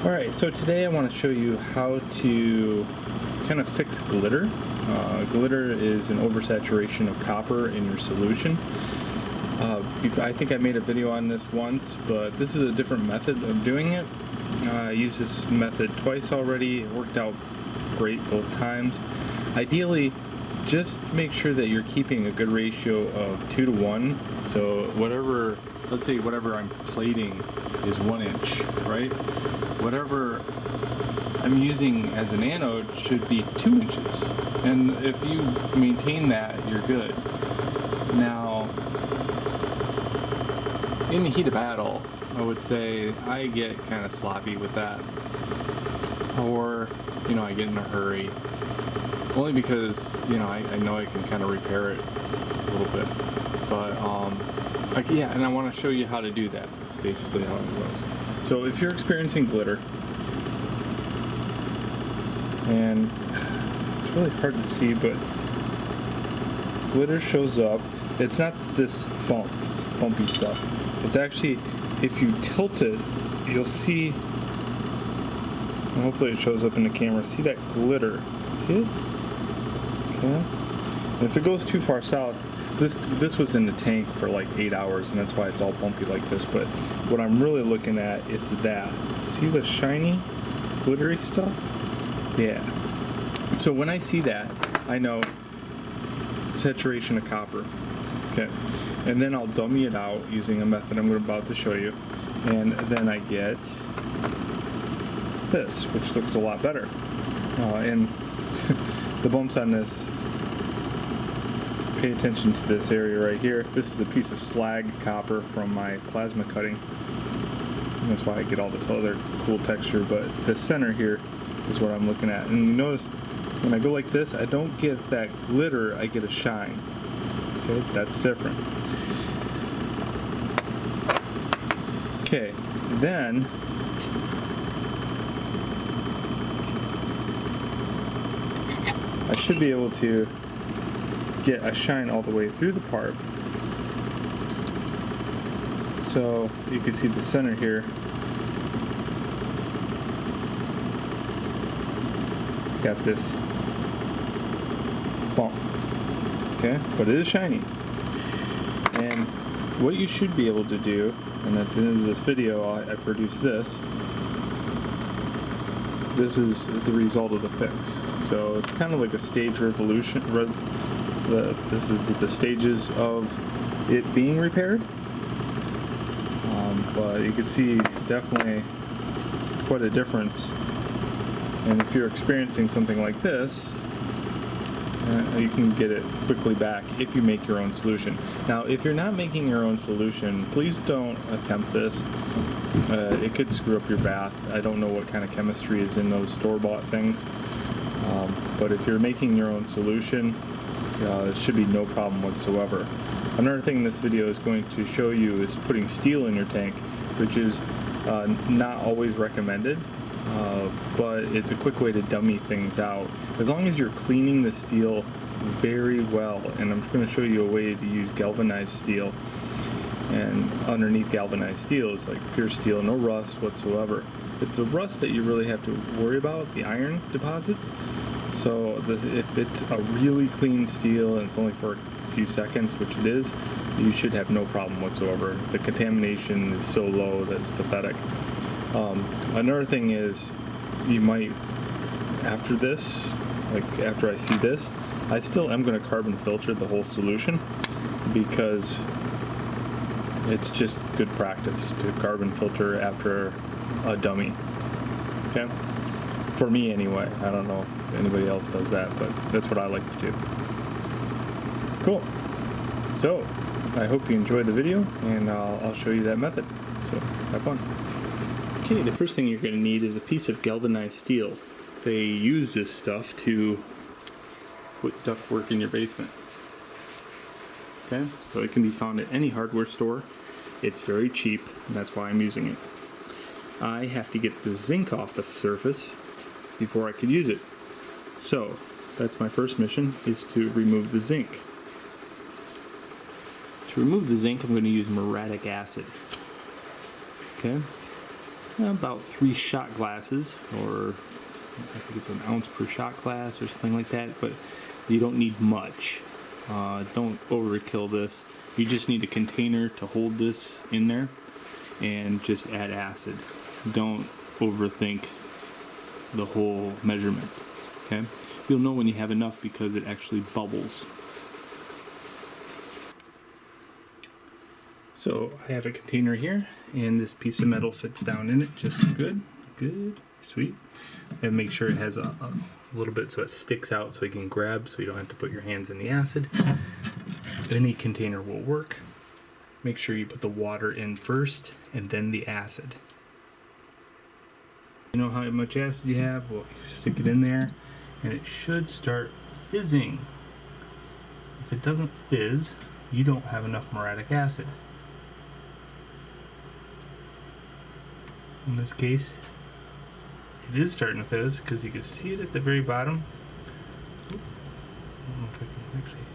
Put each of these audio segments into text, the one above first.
Alright, so today I want to show you how to kind of fix glitter. Glitter is an oversaturation of copper in your solution. I think I made a video on this once, but this is a different method of doing it. I used this method twice already. It worked out great both times. Ideally, just make sure that you're keeping a good ratio of 2:1. So let's say whatever I'm plating is 1 inch, right? Whatever I'm using as an anode should be 2 inches. And if you maintain that, you're good. Now, in the heat of battle, I would say I get kind of sloppy with that. Or, I get in a hurry. Only because, I know I can kind of repair it a little bit. But, and I want to show you how to do that. That's basically how it goes. So if you're experiencing glitter, and it's really hard to see, but glitter shows up. It's not this bumpy stuff. It's actually, if you tilt it, you'll see, and hopefully it shows up in the camera, see that glitter? See it? Okay. And if it goes too far south, this was in the tank for like 8 hours, and that's why it's all bumpy like this. But what I'm really looking at is that. See the shiny, glittery stuff? Yeah. So when I see that, I know saturation of copper. Okay. And then I'll dummy it out using a method I'm about to show you. And then I get this, which looks a lot better. And the bumps on this, pay attention to this area right here. This is a piece of slag copper from my plasma cutting. And that's why I get all this other cool texture. But the center here is what I'm looking at. And you notice when I go like this, I don't get that glitter, I get a shine. Okay, that's different. Okay, then I should be able to get a shine all the way through the part. So you can see the center here. It's got this bump. Okay, but it is shiny. And what you should be able to do, and at the end of this video I produce this. This is the result of the fix. So it's kind of like a stage resolution. This is the stages of it being repaired. But you can see definitely quite a difference. And if you're experiencing something like this, you can get it quickly back if you make your own solution. Now, if you're not making your own solution, please don't attempt this. It could screw up your bath. I don't know what kind of chemistry is in those store-bought things. But if you're making your own solution, it should be no problem whatsoever. Another thing this video is going to show you is putting steel in your tank, which is not always recommended. But it's a quick way to dummy things out. As long as you're cleaning the steel very well, and I'm going to show you a way to use galvanized steel. And underneath galvanized steel is like pure steel, no rust whatsoever. It's the rust that you really have to worry about, the iron deposits. So if it's a really clean steel and it's only for a few seconds, which it is, you should have no problem whatsoever. The contamination is so low that it's pathetic. Another thing is, you might, after this, like after I see this, I still am going to carbon filter the whole solution, because it's just good practice to carbon filter after a dummy. Okay? For me anyway. I don't know if anybody else does that, but that's what I like to do. Cool. So, I hope you enjoyed the video, and I'll show you that method. So, have fun. Okay, the first thing you're going to need is a piece of galvanized steel. They use this stuff to put ductwork in your basement. Okay, so it can be found at any hardware store. It's very cheap, and that's why I'm using it. I have to get the zinc off the surface before I could use it. So, that's my first mission, is to remove the zinc. To remove the zinc, I'm going to use muriatic acid. Okay? about 3 shot glasses, or I think it's an ounce per shot glass or something like that, but you don't need much. Don't overkill this. You just need a container to hold this in there, and just add acid. Don't overthink the whole measurement, okay? You'll know when you have enough because it actually bubbles. So I have a container here, and this piece of metal fits down in it just good, sweet. And make sure it has a little bit so it sticks out so you can grab, so you don't have to put your hands in the acid. Any container will work. Make sure you put the water in first and then the acid. You know how much acid you have? Well, you stick it in there and it should start fizzing. If it doesn't fizz, you don't have enough muriatic acid. In this case, it is starting to fizz because you can see it at the very bottom. I don't know if I can actually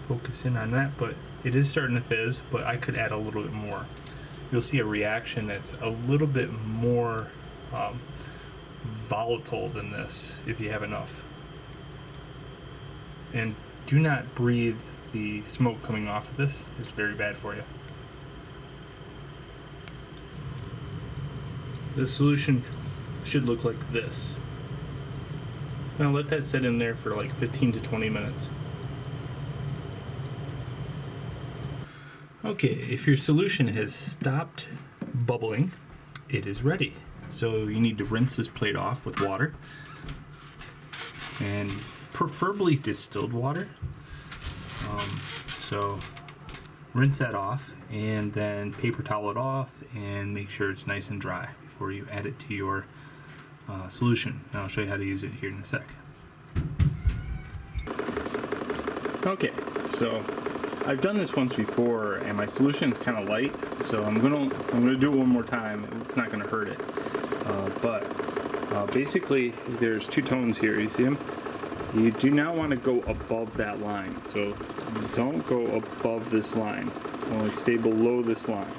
focus in on that, but it is starting to fizz, but I could add a little bit more. You'll see a reaction that's a little bit more volatile than this if you have enough. And do not breathe the smoke coming off of this. It's very bad for you. The solution should look like this. Now let that sit in there for like 15 to 20 minutes. Okay, if your solution has stopped bubbling, it is ready. So you need to rinse this plate off with water, and preferably distilled water. So rinse that off and then paper towel it off and make sure it's nice and dry before you add it to your solution. And I'll show you how to use it here in a sec. Okay, so I've done this once before and my solution is kind of light, so I'm gonna do it one more time. It's not gonna hurt it, but basically there's 2 tones here. You see them? You do not want to go above that line, so don't go above this line. Only stay below this line.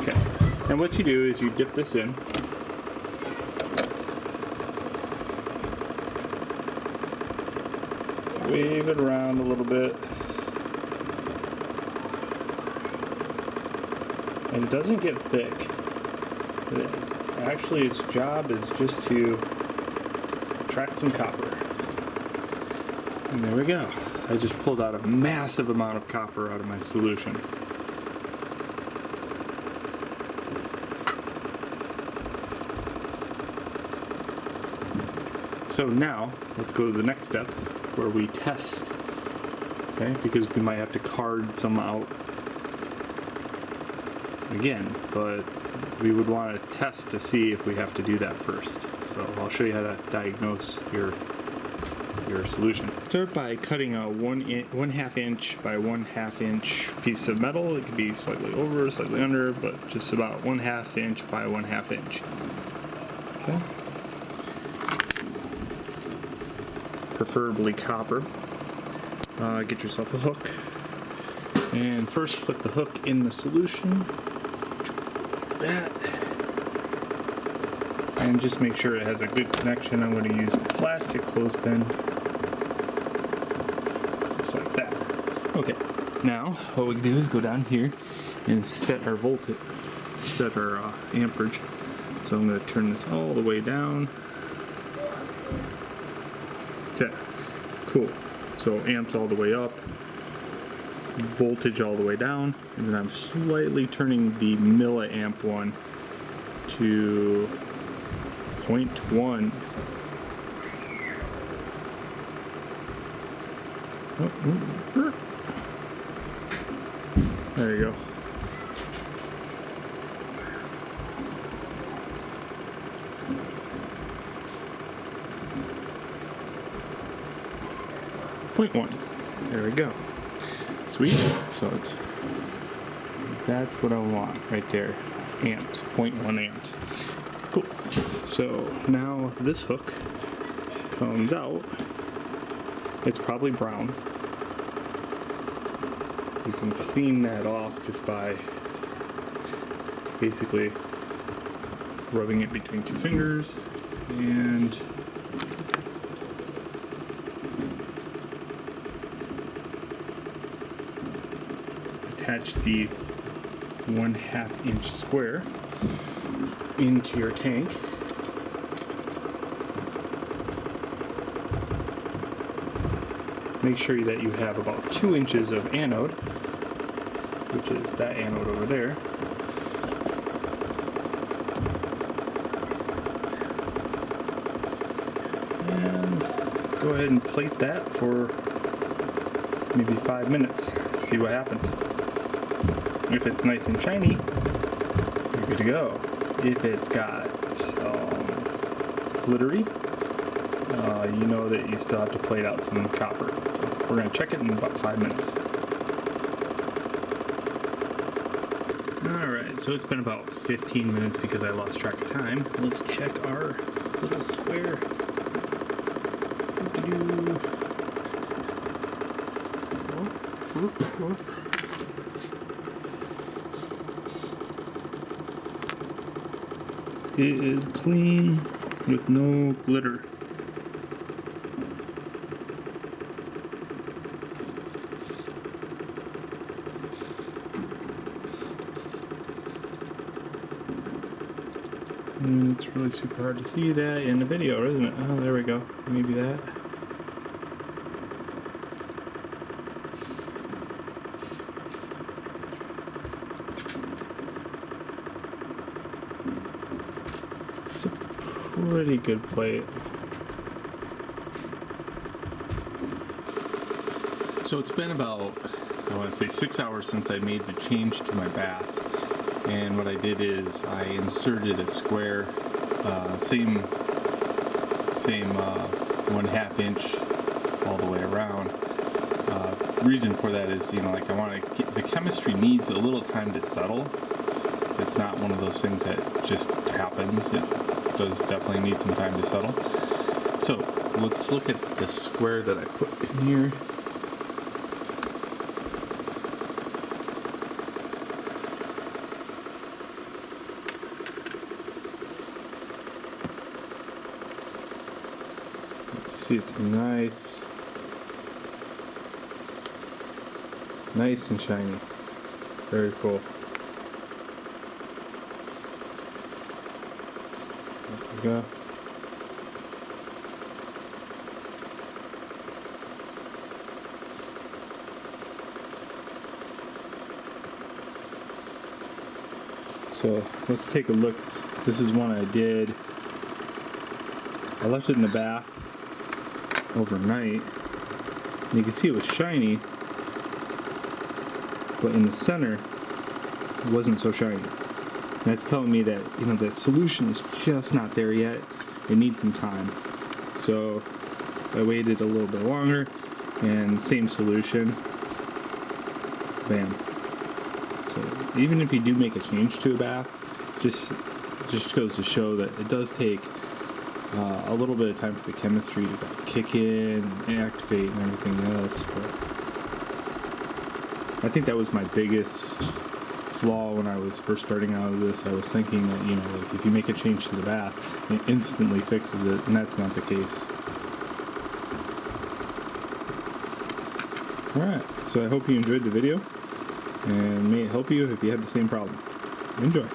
Okay, and what you do is you dip this in. Wave it around a little bit. And it doesn't get thick. Actually, its job is just to attract some copper. And there we go. I just pulled out a massive amount of copper out of my solution. So now, let's go to the next step where we test. Okay, because we might have to card some out again, but we would want to test to see if we have to do that first. So I'll show you how to diagnose your solution. Start by cutting a 1/2 inch by 1/2 inch piece of metal. It could be slightly over, slightly under, but just about 1/2 inch by 1/2 inch. Okay. Preferably copper. Get yourself a hook, and first put the hook in the solution. Like that. And just make sure it has a good connection. I'm going to use a plastic clothespin. Just like that. Okay, now what we do is go down here and set our voltage, set our amperage. So I'm going to turn this all the way down. Okay, cool. So amps all the way up, voltage all the way down, and then I'm slightly turning the milliamp one to 0.1. There you go. .1. There we go. Sweet. So that's what I want right there. Amps. 0.1 amps. Cool. So now this hook comes out. It's probably brown. You can clean that off just by basically rubbing it between two fingers and attach the 1/2 inch square into your tank. Make sure that you have about 2 inches of anode, which is that anode over there. And go ahead and plate that for maybe 5 minutes. See what happens. If it's nice and shiny, you're good to go. If it's got glittery, you know that you still have to plate out some copper. So we're going to check it in about 5 minutes. Alright, so it's been about 15 minutes because I lost track of time. Let's check our little square. It is clean with no glitter. And it's really super hard to see that in the video, isn't it? Oh, there we go. Maybe that. It's a pretty good plate. So it's been about, I want to say 6 hours since I made the change to my bath. And what I did is I inserted a square, same 1/2 inch all the way around. Reason for that is, like I want to, the chemistry needs a little time to settle. It's not one of those things that just happens. It does definitely need some time to settle. So let's look at the square that I put in here. See, it's nice and shiny. Very cool. There we go. So let's take a look. This is one I did. I left it in the bath overnight, and you can see it was shiny, but in the center it wasn't so shiny. And that's telling me that the solution is just not there yet. It needs some time. So I waited a little bit longer, and same solution. Bam. So even if you do make a change to a bath, just goes to show that it does take a little bit of time for the chemistry to kick in and activate and everything else. But I think that was my biggest flaw when I was first starting out of this. I was thinking that like if you make a change to the bath, it instantly fixes it, and that's not the case. Alright, so I hope you enjoyed the video, and may it help you if you had the same problem. Enjoy.